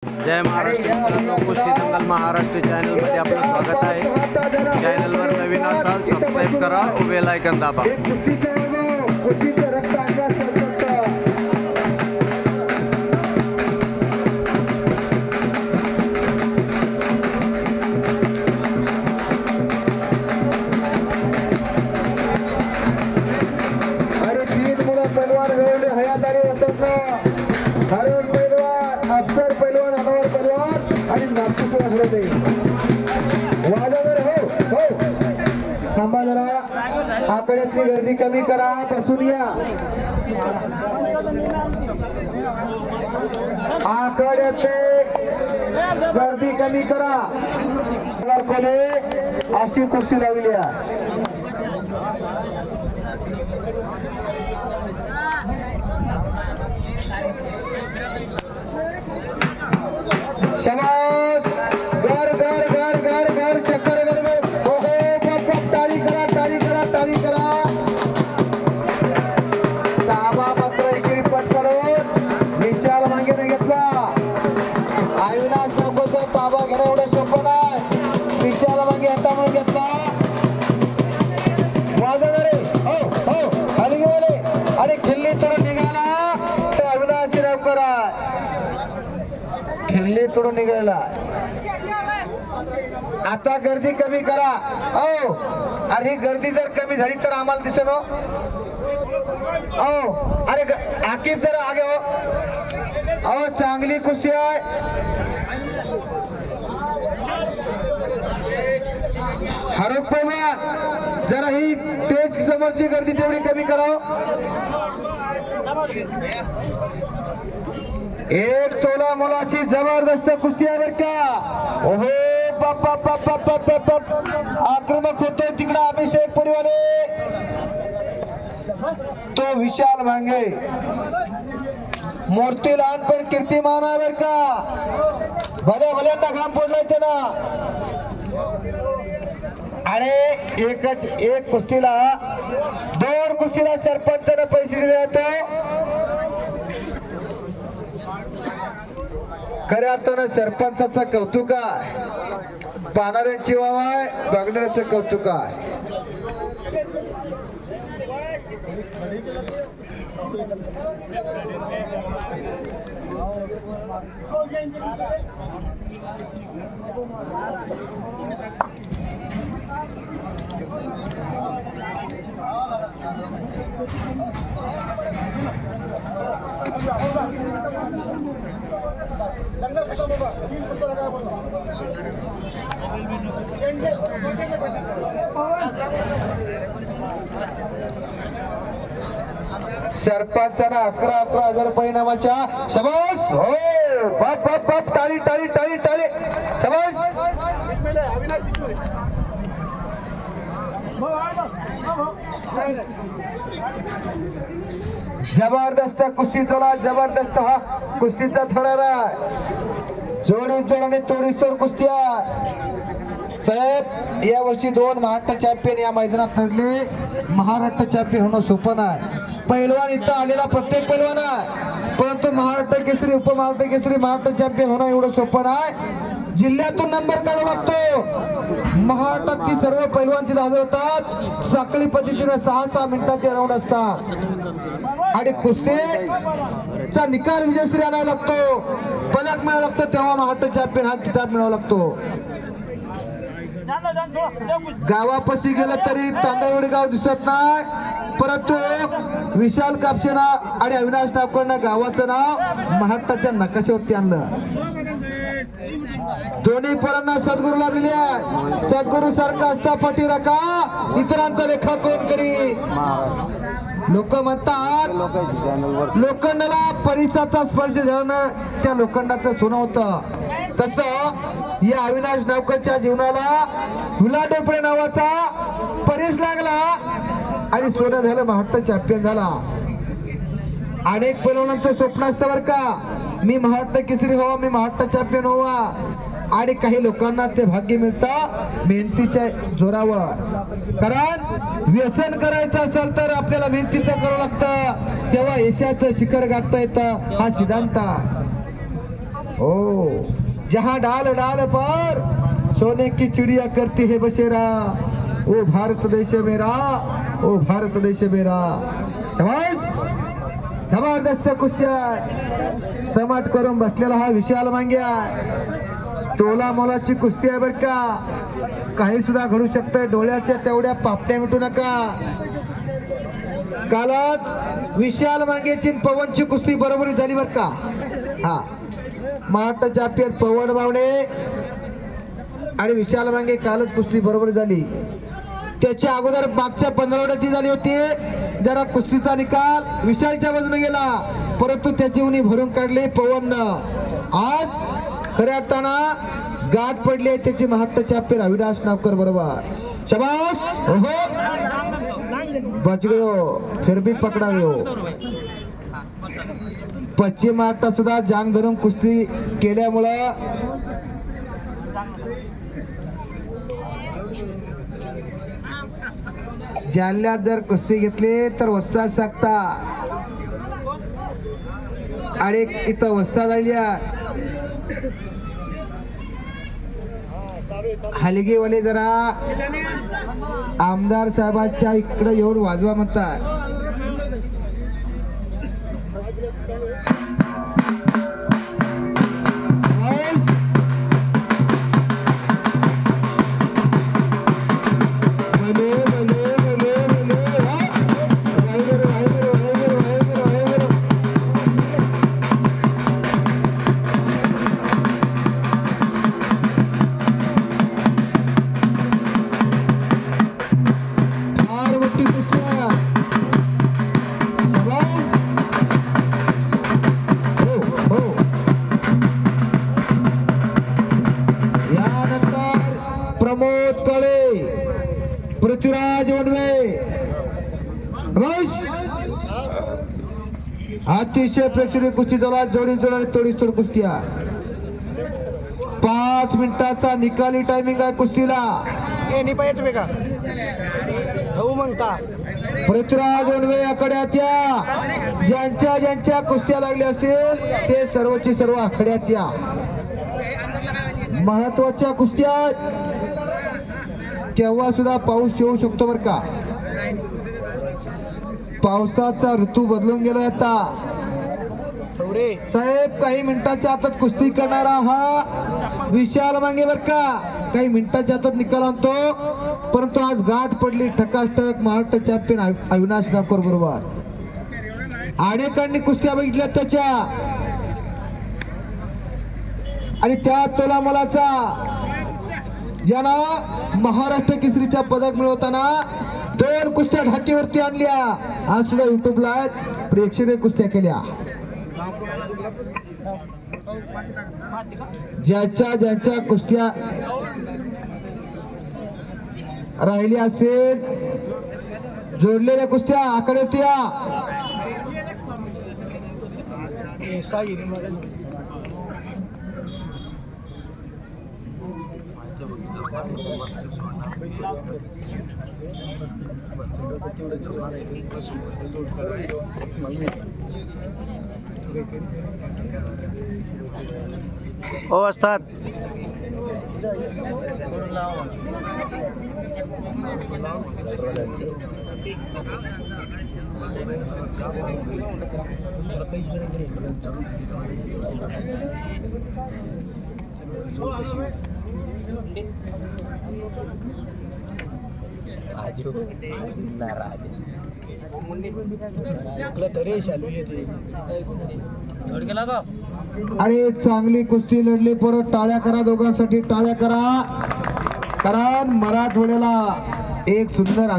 जय महाराष्ट्र मित्रांनो, कुस्ती दंगल महाराष्ट्र चॅनलमध्ये आपलं स्वागत आहे. चॅनलवर नवीन असाल सबस्क्राईब करा व बेल आयकॉन दाबा. आणि 3 मुलं पैलवान घडवले हयातारी असतात. हरवण पैलवान, अफसर पैलवान, अनवर पैलवान आणि नागपूर घडवले. वाजवर हो थांबा जरा, आकड्यातली गर्दी कमी करा, बसून या. आकड्यातली गर्दी कमी करा. कोणी अशी कुस्ती लावली आहे. शाबास, घर घर घर घर घर चक्कर घर घर. हो हो, टाळी करा, टाळी करा, टाळी करा. ताबा मात्र एकेरी पटकरून विशाल मांगेने घेतला. अविनाश नागोचा ताबा घेणं एवढं सोपं नाही. विशाल मांगे हातामुळे घेतला. वाजवणारे हो हो हलगीवाले आणि खिल्ली तोडून निघाला तर अविनाश नागोकर खिल्ली तोडून निघाला. आता गर्दी कमी करा. हो, अरे ही गर्दी जर कमी झाली तर आम्हाला दिसत हो. अरे आकिब जरा आगे हो. अहो चांगली कुस्ती आहे. हरुख पैलवान, जरा ही तेज समोरची गर्दी तेवढी कमी करा. एक तोला मुलाची जबरदस्त कुस्ती आहे बर का. ओहो बाप बाप बाप बाप बाप बाप बाप. आक्रमक होतोय तिकडे अभिषेक पुरीवाले. तो विशाल मांगे मूर्ती लहान पण कीर्तिमान आहे बर का. भल्या भल्यांना घाम पडलाय त्याला. अरे एक कुस्तीला 2 कुस्तीला सरपंचाने पैसे दिले होते. खऱ्या अर्थानं सरपंचाचं कौतुक आहे, पाहणाऱ्यांची वाव आहे, बघणाऱ्याचं कौतुक आहे. सरपंचांना 11,000 रुपये इनामाच्या. शाबास हो, बाप बाप बाप, टाळी टाळी टाळी टाळी. शाबास. जबरदस्त कुस्ती चला, जबरदस्त हा कुस्तीचा थरार. जोडी जोड आणि तोडीस तोड कुस्ती साहेब. या वर्षी 2 महाराष्ट्र चॅम्पियन या मैदानात ठरले. महाराष्ट्र चॅम्पियन होणं सोपं नाही. पैलवान इथं आलेला प्रत्येक पैलवान आहे, परंतु महाराष्ट्र केसरी, उपमहाराष्ट्र केसरी, महाराष्ट्र चॅम्पियन होणं एवढं सोपं नाही. जिल्ह्यातून नंबर काढावा लागतो. महाराष्ट्रातली सर्व पैलवान तिथे हजर होतात. साखळी पद्धतीने 6-6 मिनिटाचे राऊंड असतात आणि कुस्तीचा निकाल विजयश्री आणावा लागतो, पदक मिळावा लागतो, तेव्हा महाराष्ट्र चॅम्पियन हा किताब मिळावा लागतो. गावापाशी गेलं तरी तांदळवाडी गाव दिसत नाही, परंतु विशाल कापसेना आणि अविनाश नागोकरनं गावाचं नाव महाराष्ट्राच्या नकाशावरती आणलं. दोन्ही पोरांना सद्गुरू लाभलेले आहे. सद्गुरू सारखा असता पटी रका, इतरांचा लेखा कोण करी. लोक म्हणतात लोखंडाला परिसराचा स्पर्श झाल्यानं त्या लोखंडाचं सोनं होतं. तसं या अविनाश नागोकरच्या जीवनाला हुला डोपळे नावाचा परीस लागला आणि सोनं झालं, महाराष्ट्र चॅम्पियन झाला. अनेक पैलवानांचं स्वप्न असतं बरं का, मी महाराष्ट्र केसरी व्हावा, मी महाराष्ट्र चॅम्पियन व्हावा. आणि काही लोकांना ते भाग्य मिळतं मेहनतीच्या जोरावर. कारण व्यसन करायचं असेल तर आपल्याला मेहनतीचं करावं लागतं, तेव्हा यशाचं शिखर गाठता येतं. हा सिद्धांत ओ जहां डाल डाल पर सोने की चिड़िया करती है बसेरा, ओ भारत देश मेरा, ओ भारत देश मेरा. शाबास, जबरदस्त कुस्त्या समाट करून बसलेला हा विशाल मांग्या. तोला मोलाची कुस्ती आहे बर का. काही सुद्धा घडू शकतंय. डोळ्याच्या तेवढ्या पापट्या मिटू नका. कालात विशाल मांगेची पवनची कुस्ती बरोबरी झाली बर का. हा महाराष्ट्र चॅम्पियन पवन बावणे आणि विशाल मांगे कालच कुस्ती बरोबर झाली. त्याच्या अगोदर मागच्या 15 आठवड्याची झाली होती. जरा कुस्तीचा निकाल विशालच्या बाजूने गेला, परंतु त्याची उणी भरून काढली पवन. आज खऱ्या अर्थानं गाठ पडली आहे त्याची महाराष्ट्र चॅम्पियन अविनाश नावकर बरोबर. शाबास, ओहो बच गयो, फिर भी पकडा गयो. पश्चिम महाराष्ट्रात सुद्धा जांग धरून कुस्ती केल्यामुळं जालन्यात जर कुस्ती घेतली तर वस्ताद सांगता आणि इथं वस्ताद आली. हलगीवाले जरा आमदार साहेबांच्या इकडे येऊन वाजवा म्हणतात. पृथ्वीराज वनवे अतिशय प्रेक्षणीय कुस्ती झाला. जोडी जोड तोडी तोड कुस्त्या. 5 मिनिटाचा निकाली टायमिंग आहे कुस्तीला. पृथ्वीराज वनवे आखाड्यात या. ज्यांच्या ज्यांच्या कुस्त्या लागल्या असतील ते सर्वची सर्व आखाड्यात या. महत्वाच्या कुस्त्या. केव्हा सुद्धा पाऊस येऊ शकतो बर का. पावसाचा ऋतू बदलून गेला आता. साहेब काही मिनिटाच्या आतात कुस्ती करणारा हा विशाल मांगे बर का. काही मिनिटाच्या आतात निकाल आणतो, परंतु आज गाठ पडली ठकाठक महाराष्ट्र चॅम्पियन अविनाश नावकर बरोबर. अनेकांनी कुस्त्या बघितल्या त्याच्या आणि त्या तोलामोलाचा ज्यांना महाराष्ट्र केसरीचा पदक मिळवताना 2 कुस्त्या ढाटीवरती आणल्या. आज सुद्धा युट्यूबला प्रेक्षणीय कुस्त्या केल्या. ज्याच्या ज्याच्या कुस्त्या राहिल्या असतील जोडलेल्या कुस्त्या आकड्यात या. हो असतात. आणि चांगली कुस्ती लढली. परत टाळ्या करा दोघांसाठी, टाळ्या करा. कारण मराठवाड्याला एक सुंदर